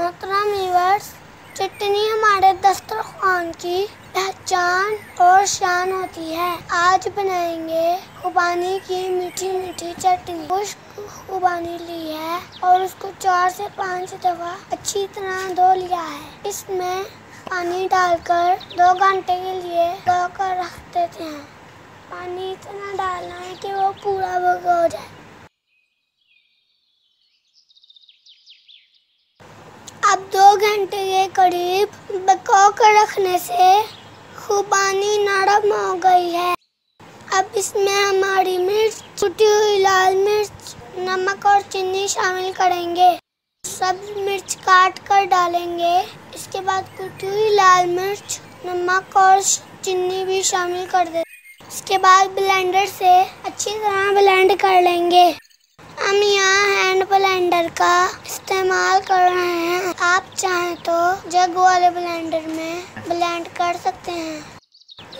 मोहतरम व्यूअर्स, चटनी हमारे दस्तरखान की पहचान और शान होती है। आज बनाएंगे खुबानी की मीठी मीठी चटनी। खुश्क खुबानी ली है और उसको 4 से 5 दफा अच्छी तरह धो लिया है। इसमें पानी डालकर 2 घंटे के लिए भिगो कर रख देते हैं। पानी इतना डालना है कि वो पूरा भिगो हो जाए। अब 2 घंटे के करीब भिगो कर रखने से खुबानी नरम हो गई है। अब इसमें हमारी मिर्च, कुटी हुई लाल मिर्च, नमक और चीनी शामिल करेंगे। सब मिर्च काट कर डालेंगे। इसके बाद कुटी हुई लाल मिर्च, नमक और चीनी भी शामिल कर दें। इसके बाद ब्लेंडर से अच्छी तरह ब्लेंड कर लेंगे। हम यहाँ हैंड ब्लेंडर का इस्तेमाल कर रहे हैं। आप चाहें तो जग वाले ब्लेंडर में ब्लेंड कर सकते हैं।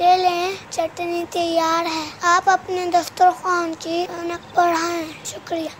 ये लें, चटनी तैयार है। आप अपने दस्तरखान की रौनक बढ़ाएं। शुक्रिया।